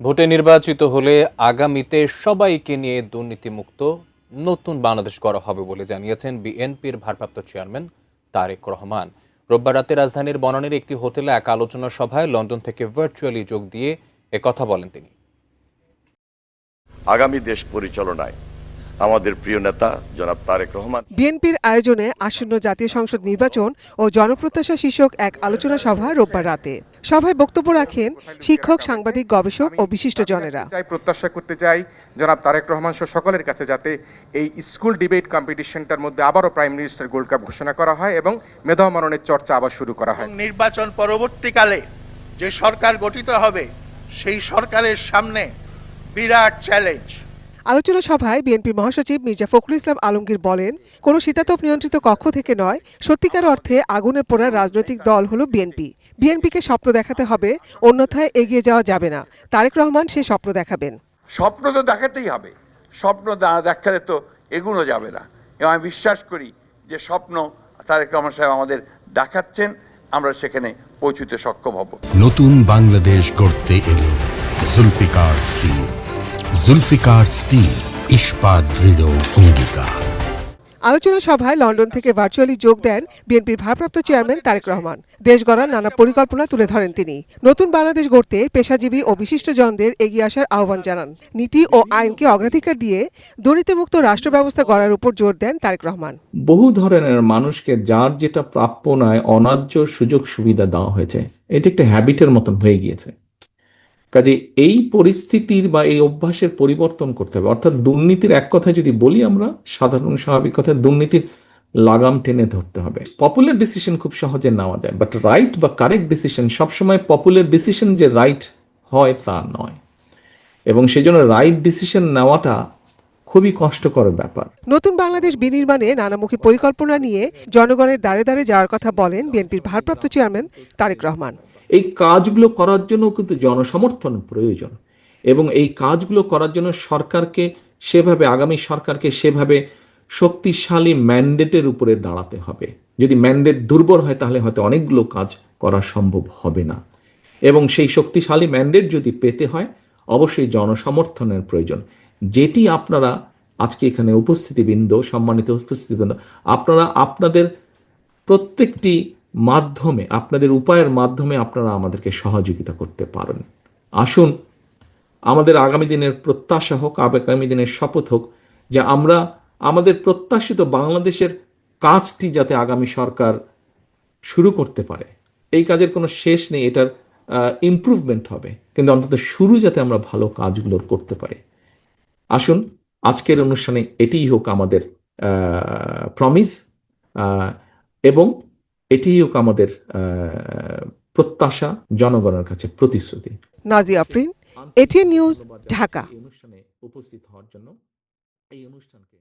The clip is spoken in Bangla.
ভোটে নির্বাচিত হলে আগামীতে সবাইকে নিয়ে দুর্নীতিমুক্ত নতুন বাংলাদেশ গড়া হবে বলে জানিয়েছেন বিএনপির ভারপ্রাপ্ত চেয়ারম্যান তারেক রহমান। রোববার রাতে রাজধানীর বনানীর একটি হোটেলে এক আলোচনা সভায় লন্ডন থেকে ভার্চুয়ালি যোগ দিয়ে একথা বলেন তিনি। আগামী দেশ পরিচালনায় আমাদের প্রিয় নেতা জনাব তারেক রহমান। বিএনপির আয়োজনে আসন্ন জাতীয় সংসদ নির্বাচন ও জনপ্রত্যাশা শীর্ষক এক আলোচনা সভা রোববার রাতে। সভায় বক্তব্য রাখেন শিক্ষক, সাংবাদিক, গবেষক ও বিশিষ্টজনেরা। প্রত্যাশা করতে চাই জনাব তারেক রহমান সহ সকলের কাছে যাতে এই স্কুল ডিবেট কম্পিটিশনটার মধ্যে আবারও প্রাইম মিনিস্টার গোল্ড কাপ ঘোষণা করা হয় এবং মেধা মাননের চর্চা আবার শুরু করা হয়। নির্বাচন পরবর্তীকালে যে সরকার গঠিত হবে সেই সরকারের সামনে বিরাট চ্যালেঞ্জ। আলোচনা সভায় বিএনপির মহাসচিব মির্জা ফখরুল ইসলাম আলমগীর বলেন, কোনো শীতাতপ নিয়ন্ত্রিত কক্ষ থেকে নয়, সত্যিকার অর্থে আগুনে পোড়া রাজনৈতিক দল হলো বিএনপি। বিএনপিকে স্বপ্ন দেখাতে হবে, অন্যথায় এগিয়ে যাওয়া যাবে না। তারেক রহমান সে স্বপ্ন দেখাবেন। স্বপ্ন তো দেখাতেই হবে, স্বপ্ন দেখালে তো এগুনো যাবে না। এবং আমি বিশ্বাস করি যে স্বপ্ন তারেক রহমান সাহেব আমাদের দেখাচ্ছেন, আমরা সেখানে পৌঁছতে সক্ষম হব। নতুন বাংলাদেশ গড়তে এলো জুলফিকার স্টিল। জুলফিকার স্টিল, ইস্পাত দৃঢ় অঙ্গীকার। আলোচনা সভায় লন্ডন থেকে ভার্চুয়ালি যোগ দেন বিএনপির ভারপ্রাপ্ত চেয়ারম্যান তারেক রহমান। দেশ গড়ার নানা পরিকল্পনা তুলে ধরেন তিনি। নতুন বাংলাদেশ গড়তে পেশাজীবী ও বিশিষ্টজনদের এগিয়ে আসার আহ্বান জানান। নীতি ও আইনকে অগ্রাধিকার দিয়ে দুর্নীতিমুক্ত রাষ্ট্র ব্যবস্থা গড়ার উপর জোর দেন তারেক রহমান। বহু ধরনের মানুষকে যার যেটা প্রাপ্য নয় অন্যায্য সুযোগ সুবিধা দেওয়া হয়েছে, এটি একটা হ্যাবিটের মতন হয়ে গিয়েছে। কাজে এই পরিস্থিতির বা এই অভ্যাসের পরিবর্তন করতে হবে। অর্থাৎ দুর্নীতির এক কথায় যদি বলি আমরা সাধারণ স্বাভাবিক কথায়, দুর্নীতির লাগাম টেনে ধরতে হবে। পপুলার ডিসিশন খুব সহজে নেওয়া যায়, বাট রাইট বা কারেক্ট ডিসিশন সবসময় পপুলার ডিসিশন যে রাইট হয় তা নয়, এবং সেজন্য রাইট ডিসিশন নেওয়াটা খুবই কষ্টকর ব্যাপার। নতুন বাংলাদেশ বিনির্মাণে নানামুখী পরিকল্পনা নিয়ে জনগণের দ্বারে দ্বারে যাওয়ার কথা বলেন বিএনপির ভারপ্রাপ্ত চেয়ারম্যান তারেক রহমান। এই কাজগুলো করার জন্য কিন্তু জনসমর্থন প্রয়োজন, এবং এই কাজগুলো করার জন্য সরকারকে সেভাবে, আগামী সরকারকে সেভাবে শক্তিশালী ম্যান্ডেটের উপরে দাঁড়াতে হবে। যদি ম্যান্ডেট দুর্বল হয় তাহলে হয়তো অনেকগুলো কাজ করা সম্ভব হবে না, এবং সেই শক্তিশালী ম্যান্ডেট যদি পেতে হয় অবশ্যই জনসমর্থনের প্রয়োজন, যেটি আপনারা আজকে এখানে উপস্থিতিবৃন্দ, সম্মানিত উপস্থিতিবৃন্দ, আপনারা আপনাদের প্রত্যেকটি মাধ্যমে, আপনাদের উপায়ের মাধ্যমে আপনারা আমাদেরকে সহযোগিতা করতে পারেন। আসুন আমাদের আগামী দিনের প্রত্যাশা হোক, আগামী দিনের শপথ হোক যে আমরা আমাদের প্রত্যাশিত বাংলাদেশের কাজটি যাতে আগামী সরকার শুরু করতে পারে। এই কাজের কোনো শেষ নেই, এটার ইমপ্রুভমেন্ট হবে, কিন্তু অন্তত শুরু যাতে আমরা ভালো কাজগুলো করতে পারি। আসুন আজকের অনুষ্ঠানে এটিই হোক আমাদের প্রমিস, এবং এটিই হোক আমাদের প্রত্যাশা, জনগণের কাছে প্রতিশ্রুতি। Nazia Afrin, ATN news, Dhaka. অনুষ্ঠানে উপস্থিত হওয়ার জন্য এই অনুষ্ঠানকে